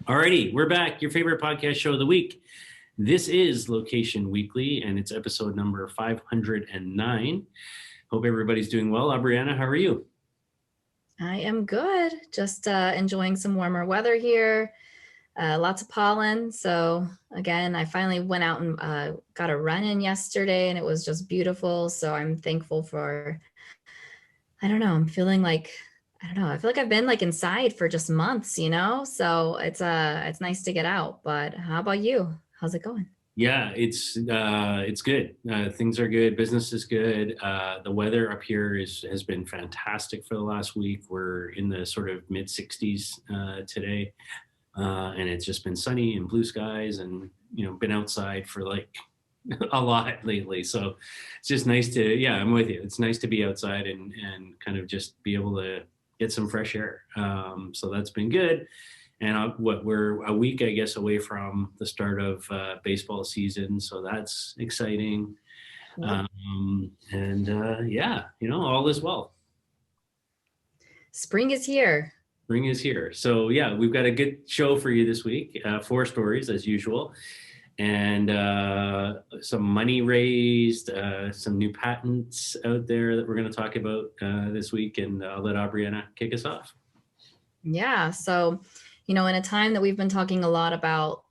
Alrighty, we're back. Your favorite podcast show of the week. This is Location Weekly, and it's episode number 509. Hope everybody's doing well. Abriana, how are you? I am good. Just enjoying some warmer weather here. Lots of pollen. So again, I finally went out and got a run in yesterday, and it was just beautiful. So I'm thankful for. I don't know. I'm feeling like I don't know. I feel like I've been like inside for just months, you know. So it's nice to get out. But how about you? How's it going? Yeah, it's good. Things are good. Business is good. The weather up here is has been fantastic for the last week. We're in the sort of mid 60s today, and it's just been sunny and blue skies, and been outside for like a lot lately. So it's just nice to, yeah, I'm with you. It's nice to be outside and kind of just be able to get some fresh air. So that's been good. And we're a week, I guess, away from the start of baseball season. So that's exciting. Yep. Yeah, all is well. Spring is here. Spring is here. So yeah, we've got a good show for you this week. Four stories as usual. And some money raised, some new patents out there that we're going to talk about this week. And I'll let Aubriana kick us off. Yeah. So, in a time that we've been talking a lot about,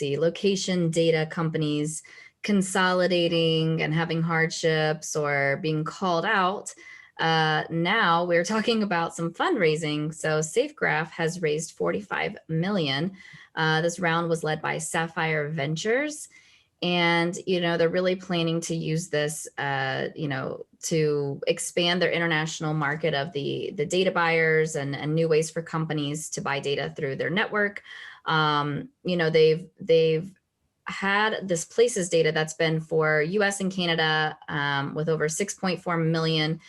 location data companies consolidating and having hardships or being called out. Now we're talking about some fundraising. So Safegraph has raised 45 million. This round was led by Sapphire Ventures. And, they're really planning to use this, to expand their international market of the data buyers and new ways for companies to buy data through their network. They've had this places data that's been for US and Canada with over 6.4 million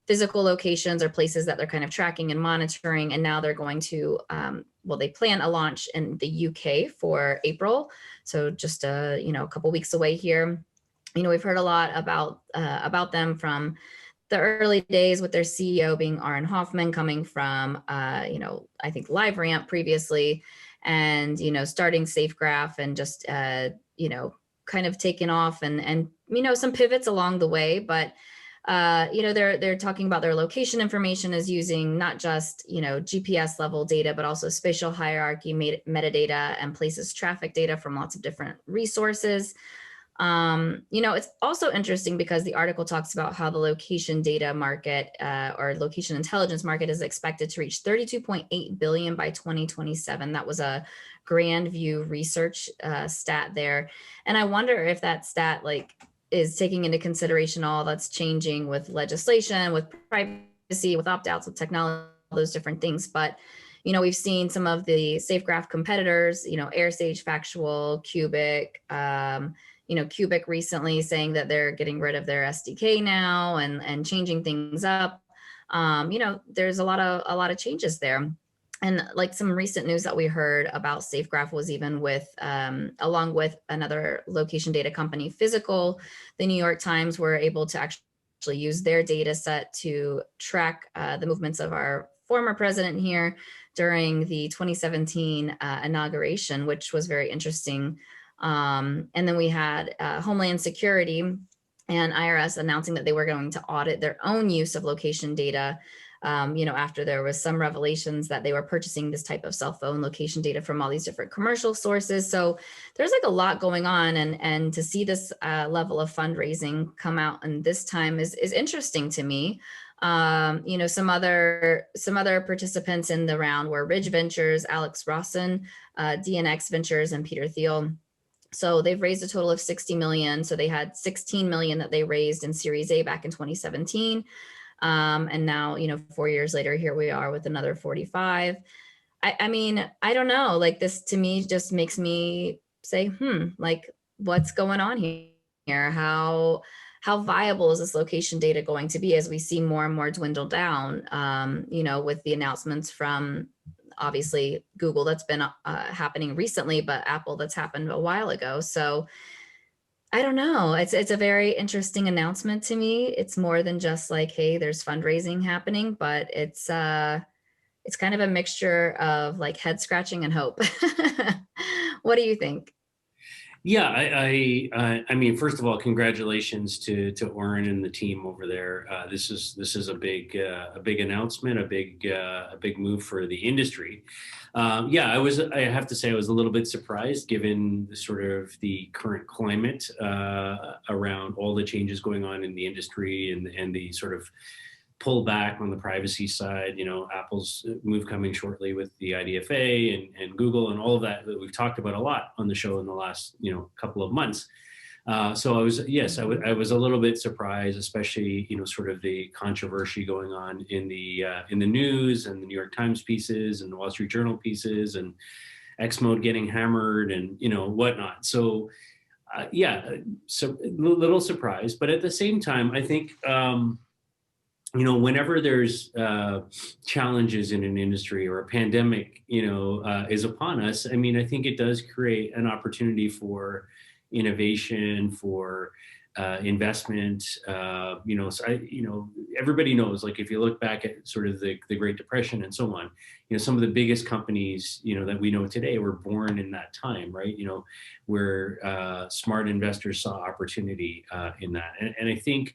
physical locations or places that they're kind of tracking and monitoring. And now they're going to, they plan a launch in the UK for April. So just, a couple weeks away here. We've heard a lot about them from the early days with their CEO being Aaron Hoffman, coming from, I think LiveRamp previously, and, starting Safegraph and just, kind of taking off and some pivots along the way. But they're talking about their location information is using not just, GPS level data, but also spatial hierarchy metadata and places traffic data from lots of different resources. It's also interesting because the article talks about how the location data market or location intelligence market is expected to reach 32.8 billion by 2027. That was a Grand View research stat there. And I wonder if that stat is taking into consideration all that's changing with legislation, with privacy, with opt-outs, with technology, all those different things. But, we've seen some of the Safegraph competitors, AirSage, Factual, Cubic, Cubic recently saying that they're getting rid of their SDK now and changing things up. There's a lot of changes there. And like some recent news that we heard about Safegraph was even with, along with another location data company, Physical, the New York Times were able to actually use their data set to track the movements of our former president here during the 2017 inauguration, which was very interesting. And then we had Homeland Security and IRS announcing that they were going to audit their own use of location data, after there was some revelations that they were purchasing this type of cell phone location data from all these different commercial sources. So there's a lot going on, and to see this level of fundraising come out and this time is interesting to me. Some other participants in the round were Ridge Ventures, Alex Rawson, DNX Ventures, and Peter Thiel. So they've raised a total of 60 million. So they had 16 million that they raised in Series A back in 2017. And now, 4 years later, here we are with another 45. I mean, I don't know, this to me just makes me say, what's going on here? How viable is this location data going to be as we see more and more dwindle down, with the announcements from obviously Google that's been happening recently, but Apple that's happened a while ago. So I don't know. It's a very interesting announcement to me. It's more than just hey, there's fundraising happening, but it's it's kind of a mixture of like head scratching and hope. What do you think? Yeah, I mean, first of all, congratulations to Oren and the team over there. This is a big announcement, a big move for the industry. Yeah, I have to say I was a little bit surprised given the sort of the current climate around all the changes going on in the industry and the sort of pull back on the privacy side. You know, Apple's move coming shortly with the IDFA and Google and all of that that we've talked about a lot on the show in the last couple of months. So I was a little bit surprised, especially sort of the controversy going on in the news and the New York Times pieces and the Wall Street Journal pieces and X mode getting hammered and whatnot. So so a little surprised, but at the same time, I think. Whenever there's challenges in an industry or a pandemic, is upon us, I mean, I think it does create an opportunity for innovation, for investment. Everybody knows, like, if you look back at sort of the Great Depression and so on, some of the biggest companies, that we know today were born in that time, right? Where smart investors saw opportunity in that. And I think,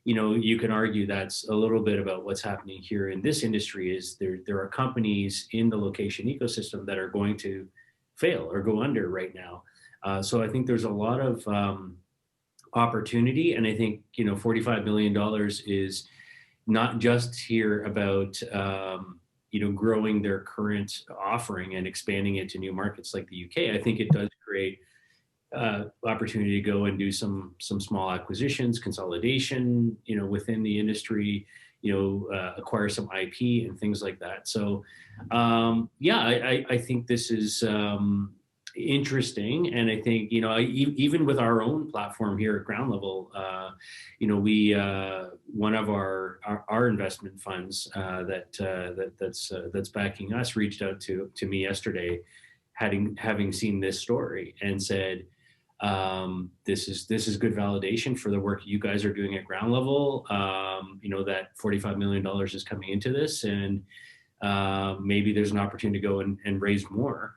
you can argue that's a little bit about what's happening here in this industry is there are companies in the location ecosystem that are going to fail or go under right now. So I think there's a lot of opportunity. And I think, $45 million is not just here about, growing their current offering and expanding it to new markets like the UK. I think it does create opportunity to go and do some small acquisitions, consolidation, within the industry, acquire some IP and things like that. So, I think this is interesting, and I think even with our own platform here at Ground Level, we one of our investment funds that's backing us reached out to me yesterday, having seen this story and said, this is good validation for the work you guys are doing at Ground Level. That $45 million is coming into this, and maybe there's an opportunity to go and raise more,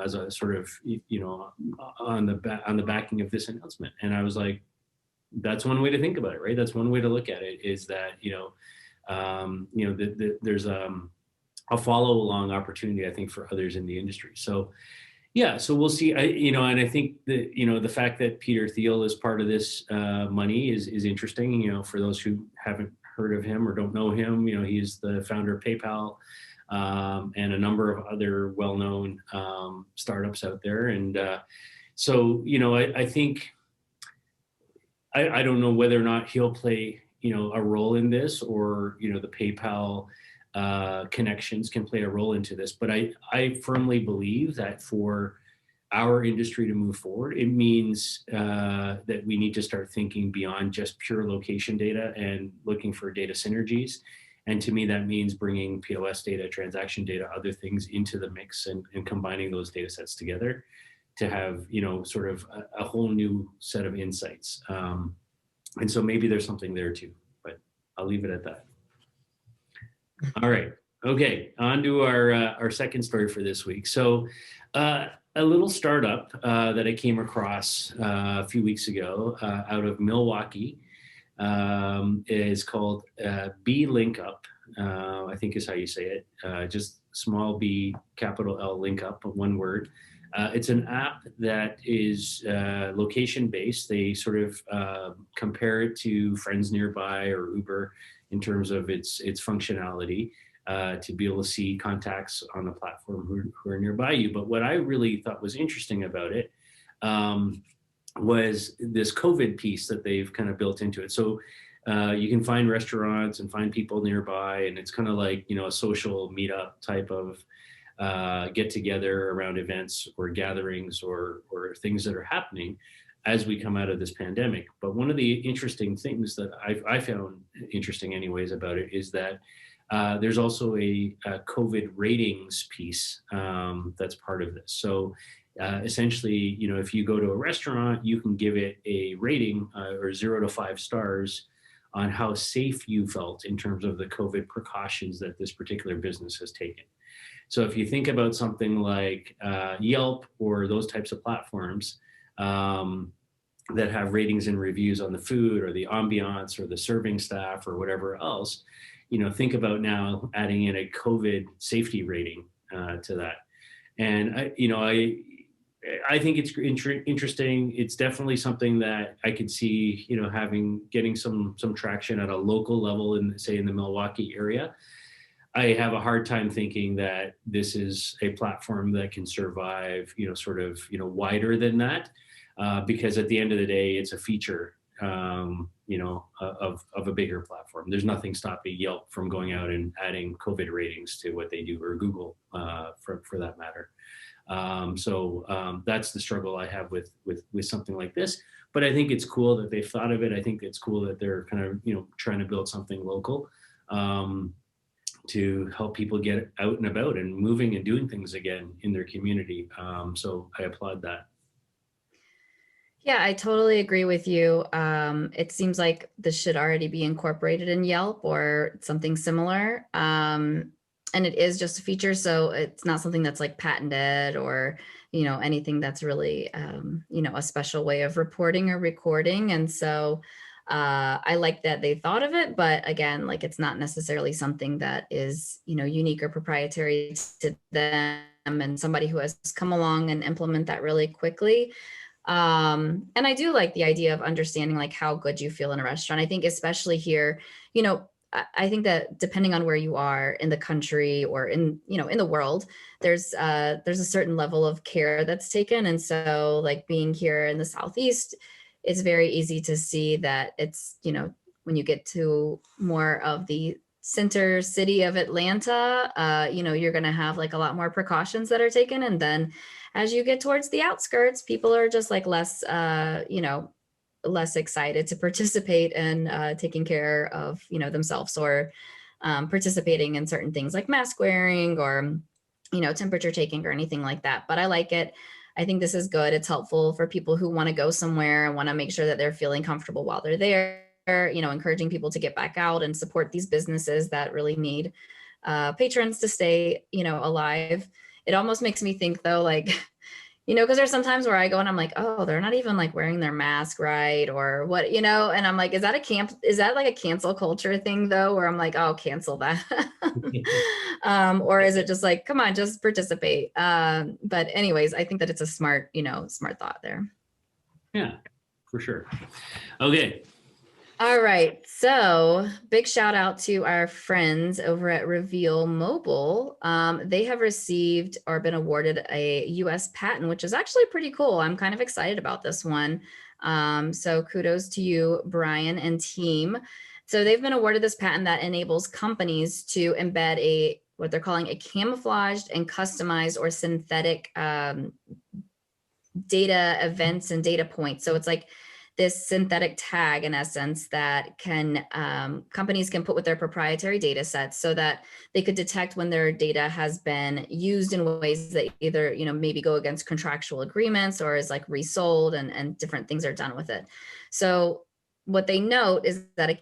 as a sort of, on the backing of this announcement. And I was like, that's one way to think about it, right? That's one way to look at it, is that, there's a follow along opportunity, I think, for others in the industry. So, so we'll see. And I think that, the fact that Peter Thiel is part of this money is interesting. For those who haven't heard of him or don't know him, he's the founder of PayPal and a number of other well-known startups out there. And so, I think, I don't know whether or not he'll play, a role in this, or, the PayPal connections can play a role into this. But I firmly believe that for our industry to move forward, it means that we need to start thinking beyond just pure location data and looking for data synergies. And to me, that means bringing POS data, transaction data, other things into the mix, and combining those data sets together to have, sort of a whole new set of insights. And so maybe there's something there too, but I'll leave it at that. All right. Okay. On to our second story for this week. So a little startup that I came across a few weeks ago out of Milwaukee is called bLinkup. I think is how you say it. Just small b, capital L, LinkUp, one word. It's an app that is location based. They sort of compare it to Friends Nearby or Uber in terms of its functionality, to be able to see contacts on the platform who are nearby you. But what I really thought was interesting about it was this COVID piece that they've kind of built into it. So you can find restaurants and find people nearby, and it's kind of like, a social meetup type of get together around events or gatherings or things that are happening as we come out of this pandemic. But one of the interesting things that I found interesting anyways about it is that there's also a COVID ratings piece that's part of this. So essentially, if you go to a restaurant, you can give it a rating or 0 to 5 stars on how safe you felt in terms of the COVID precautions that this particular business has taken. So if you think about something like Yelp or those types of platforms that have ratings and reviews on the food or the ambiance or the serving staff or whatever else, think about now adding in a COVID safety rating to that. And I think it's interesting. It's definitely something that I could see, getting some traction at a local level in, say, in the Milwaukee area. I have a hard time thinking that this is a platform that can survive, wider than that, because at the end of the day, it's a feature, of a bigger platform. There's nothing stopping Yelp from going out and adding COVID ratings to what they do, or Google, for that matter. So that's the struggle I have with something like this. But I think it's cool that they've thought of it. I think it's cool that they're kind of trying to build something local to help people get out and about and moving and doing things again in their community. So I applaud that. Yeah, I totally agree with you. It seems like this should already be incorporated in Yelp or something similar. And it is just a feature, so it's not something that's like patented or anything that's really a special way of reporting or recording. And so I like that they thought of it, but again, like it's not necessarily something that is unique or proprietary to them, and somebody who has come along and implement that really quickly. And I do like the idea of understanding like how good you feel in a restaurant. I think especially here, I think that depending on where you are in the country or in the world, there's a certain level of care that's taken. And so like being here in the Southeast, it's very easy to see that it's, when you get to more of the center city of Atlanta, you're going to have like a lot more precautions that are taken. And then as you get towards the outskirts, people are just like less excited to participate in taking care of themselves, or participating in certain things like mask wearing or temperature taking or anything like that. But I like it. I think this is good. It's helpful for people who want to go somewhere and want to make sure that they're feeling comfortable while they're there, encouraging people to get back out and support these businesses that really need patrons to stay alive. It almost makes me think though, like because there's sometimes where I go and I'm like, oh, they're not even like wearing their mask right, or what, and I'm like, is that like a cancel culture thing though, where I'm like, oh, cancel that. Or is it just like, come on, just participate. But anyways, I think that it's a smart thought there. Yeah, for sure. Okay. All right. So big shout out to our friends over at Reveal Mobile. They have received or been awarded a US patent, which is actually pretty cool. I'm kind of excited about this one. So kudos to you, Brian and team. So they've been awarded this patent that enables companies to embed what they're calling a camouflaged and customized or synthetic data events and data points. So it's like this synthetic tag in essence that companies can put with their proprietary data sets, so that they could detect when their data has been used in ways that either maybe go against contractual agreements or is like resold, and different things are done with it. So what they note is that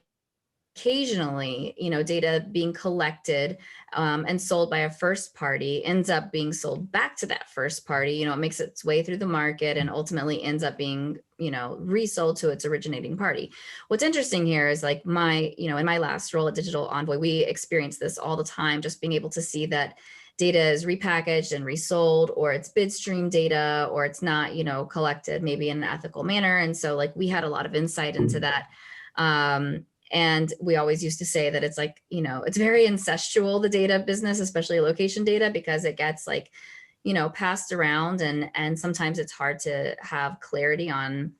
occasionally, data being collected and sold by a first party ends up being sold back to that first party. It makes its way through the market and ultimately ends up being, resold to its originating party. What's interesting here is like in my last role at Digital Envoy, we experienced this all the time, just being able to see that data is repackaged and resold, or it's bid stream data, or it's not, collected maybe in an ethical manner. And so like we had a lot of insight into that. And we always used to say that it's like, it's very incestual, the data business, especially location data, because it gets like, passed around, and sometimes it's hard to have clarity on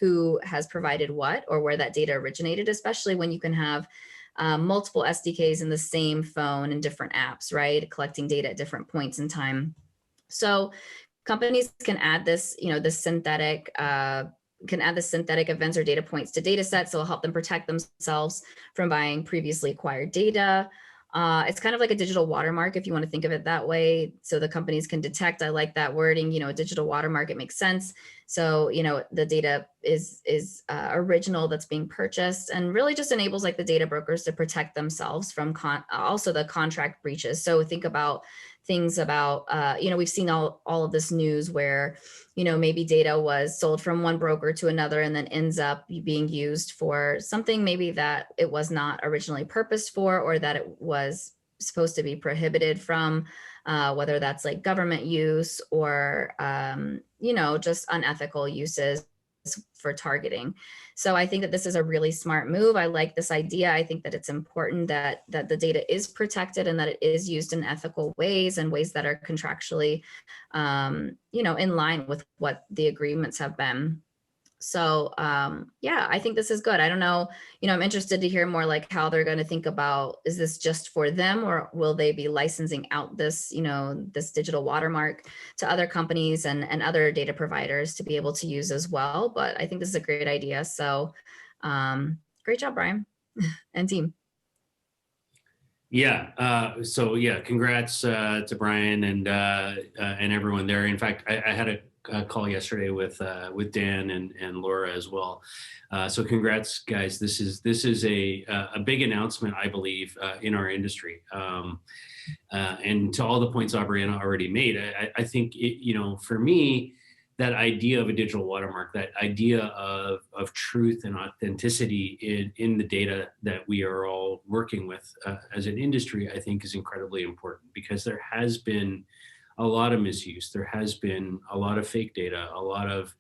who has provided what or where that data originated, especially when you can have multiple SDKs in the same phone and different apps, right? Collecting data at different points in time. So companies can add this, this synthetic events or data points to data sets. So it'll help them protect themselves from buying previously acquired data. It's kind of like a digital watermark, if you want to think of it that way. So the companies can detect. I like that wording. A digital watermark. It makes sense. So the data is original that's being purchased, and really just enables like the data brokers to protect themselves from also the contract breaches. So think about things about we've seen all of this news where maybe data was sold from one broker to another and then ends up being used for something maybe that it was not originally purposed for, or that it was supposed to be prohibited from, whether that's like government use or just unethical uses for targeting. So I think that this is a really smart move. I like this idea. I think that it's important that the data is protected and that it is used in ethical ways and ways that are contractually, in line with what the agreements have been. So yeah, I think this is good. I don't know, I'm interested to hear more like how they're going to think about, is this just for them, or will they be licensing out this, this digital watermark to other companies and other data providers to be able to use as well? But I think this is a great idea. So great job, Brian and team. Yeah. So yeah, congrats to Brian and everyone there. In fact, I had a call yesterday with Dan and Laura as well. So congrats, guys. This is a big announcement, I believe, in our industry. And to all the points Aubriana already made, I think for me, that idea of a digital watermark, that idea of truth and authenticity in the data that we are all working with as an industry, I think is incredibly important, because there has been a lot of misuse. There has been a lot of fake data, a lot of,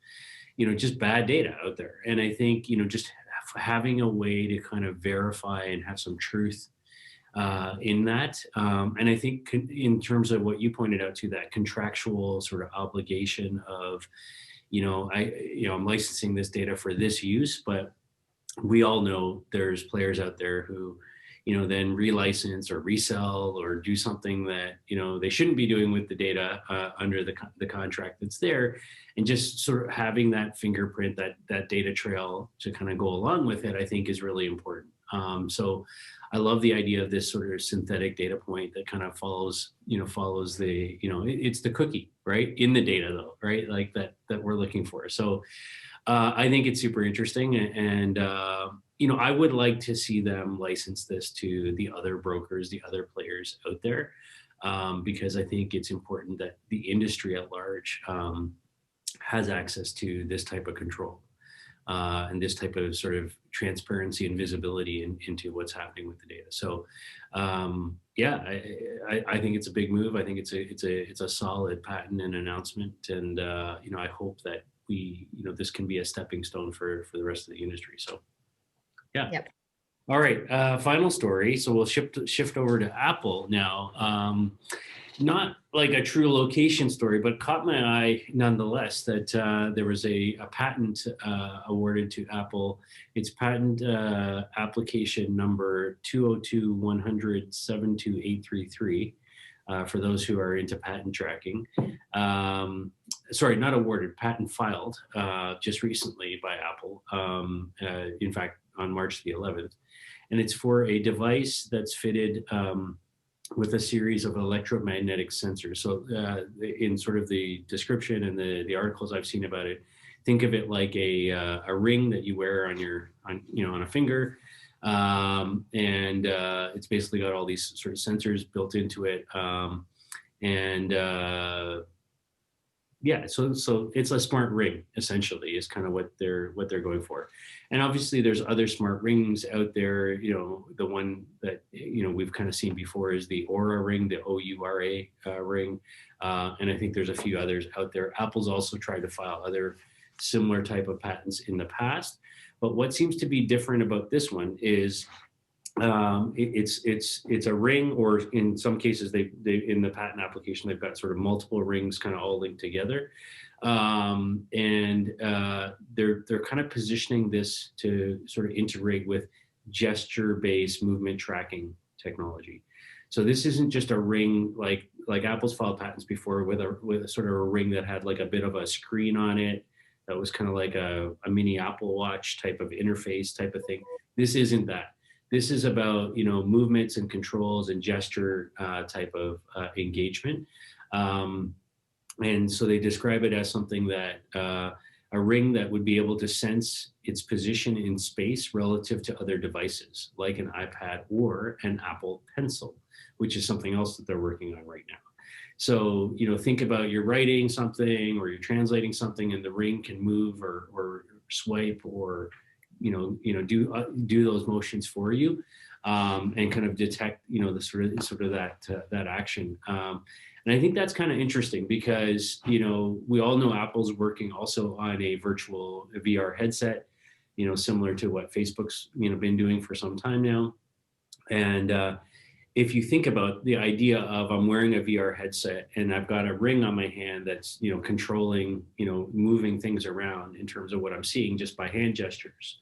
just bad data out there. And I think, just having a way to kind of verify and have some truth in that. And I think in terms of what you pointed out to, that contractual sort of obligation of, I'm licensing this data for this use, but we all know there's players out there who, then relicense or resell or do something that, they shouldn't be doing with the data under the contract that's there. And just sort of having that fingerprint, that data trail to kind of go along with it, I think is really important. So I love the idea of this sort of synthetic data point that kind of follows the, it's the cookie, right? In the data though, right? Like that we're looking for. So I think it's super interesting. And, I would like to see them license this to the other brokers, the other players out there, because I think it's important that the industry at large has access to this type of control. And this type of sort of transparency and visibility into what's happening with the data. So, yeah, I think it's a big move. I think it's a solid patent and announcement, and I hope that this can be a stepping stone for the rest of the industry. So, yeah. Yep. All right, final story. So we'll shift over to Apple now. Not like a true location story, but caught my eye nonetheless that there was a patent awarded to Apple. It's patent application number 202-100-72833 for those who are into patent tracking. Sorry, not awarded, patent filed just recently by Apple. In fact, on March the 11th. And it's for a device that's fitted with a series of electromagnetic sensors. So in sort of the description and the articles I've seen about it, think of it like a ring that you wear on a finger. And it's basically got all these sort of sensors built into it. Yeah, so it's a smart ring, essentially, is kind of what they're going for. And obviously there's other smart rings out there. The one that we've kind of seen before is the Aura ring, the OURA ring, and I think there's a few others out there. Apple's also tried to file other similar type of patents in the past, but what seems to be different about this one is it's a ring, or in some cases they in the patent application they've got sort of multiple rings kind of all linked together, and they're kind of positioning this to sort of integrate with gesture-based movement tracking technology. So this isn't just a ring like Apple's filed patents before with a sort of a ring that had like a bit of a screen on it that was kind of like a mini Apple Watch type of interface type of thing. This isn't that. This is about, movements and controls and gesture type of engagement. And so they describe it as something that a ring that would be able to sense its position in space relative to other devices, like an iPad or an Apple Pencil, which is something else that they're working on right now. So, think about you're writing something or you're translating something, and the ring can move or swipe or, do those motions for you, and kind of detect, the sort of that action. And I think that's kind of interesting because, we all know Apple's working also on a virtual VR headset, similar to what Facebook's, been doing for some time now. And if you think about the idea of I'm wearing a VR headset and I've got a ring on my hand that's, controlling, moving things around in terms of what I'm seeing just by hand gestures,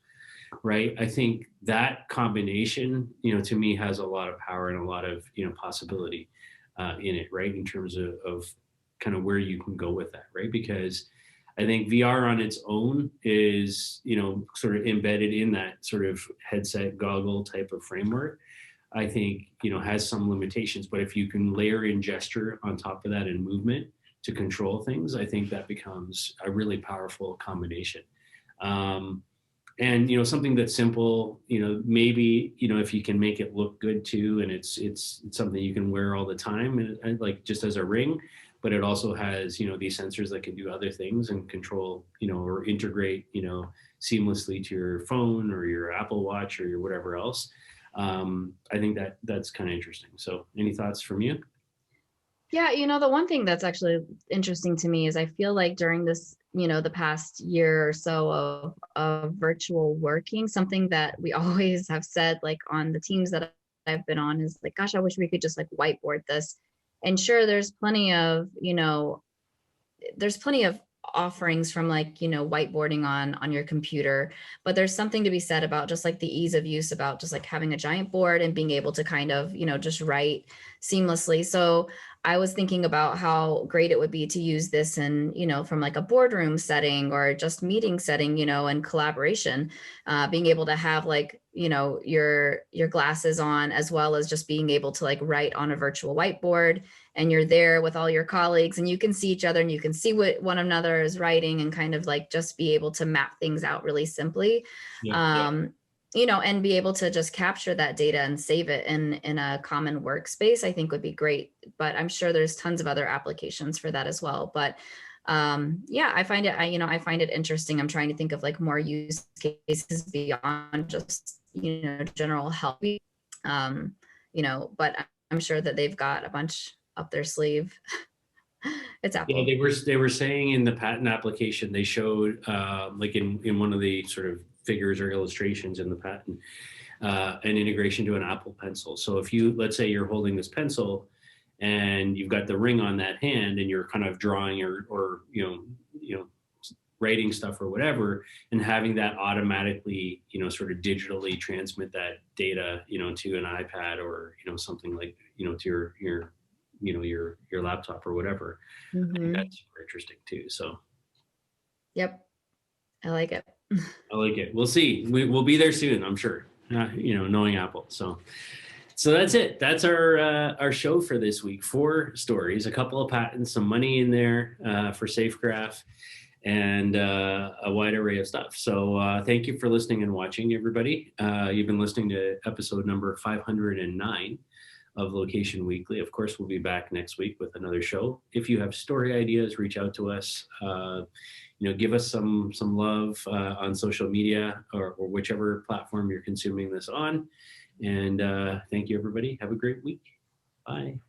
right? I think that combination, to me has a lot of power and a lot of, possibility in it, right? In terms of kind of where you can go with that, right? Because I think VR on its own is, sort of embedded in that sort of headset goggle type of framework. I think, has some limitations, but if you can layer in gesture on top of that and movement to control things, I think that becomes a really powerful combination. And something that's simple, maybe if you can make it look good too, and it's something you can wear all the time, and like just as a ring, but it also has these sensors that can do other things and control or integrate seamlessly to your phone or your Apple Watch or your whatever else. I think that's kind of interesting. So, any thoughts from you? Yeah, the one thing that's actually interesting to me is I feel like during this, the past year or so of virtual working, something that we always have said, like on the teams that I've been on, is like, gosh, I wish we could just like whiteboard this. And sure, there's plenty of, offerings from like, whiteboarding on your computer, but there's something to be said about just like the ease of use, about just like having a giant board and being able to kind of, just write seamlessly. So I was thinking about how great it would be to use this in, from like a boardroom setting or just meeting setting, and collaboration, being able to have like, your glasses on, as well as just being able to like write on a virtual whiteboard, and you're there with all your colleagues and you can see each other and you can see what one another is writing, and kind of like just be able to map things out really simply. Yeah. And be able to just capture that data and save it in a common workspace, I think would be great. But I'm sure there's tons of other applications for that as well. But yeah, I find it interesting. I'm trying to think of like more use cases beyond just, general help. But I'm sure that they've got a bunch up their sleeve. It's Apple. Yeah, they were saying in the patent application they showed like in one of the sort of figures or illustrations in the patent, an integration to an Apple Pencil. So if let's say you're holding this pencil and you've got the ring on that hand and you're kind of drawing or writing stuff or whatever, and having that automatically sort of digitally transmit that data to an iPad or something like to your laptop or whatever. I think that's super interesting too. So yep, I like it. I like it. We'll see. We'll be there soon, I'm sure. Knowing Apple. So that's it. That's our show for this week. 4 stories, a couple of patents, some money in there for Safegraph, and a wide array of stuff. So thank you for listening and watching, everybody. You've been listening to episode number 509 of Location Weekly. Of course, we'll be back next week with another show. If you have story ideas, reach out to us. Give us some love on social media or whichever platform you're consuming this on. And thank you, everybody. Have a great week. Bye.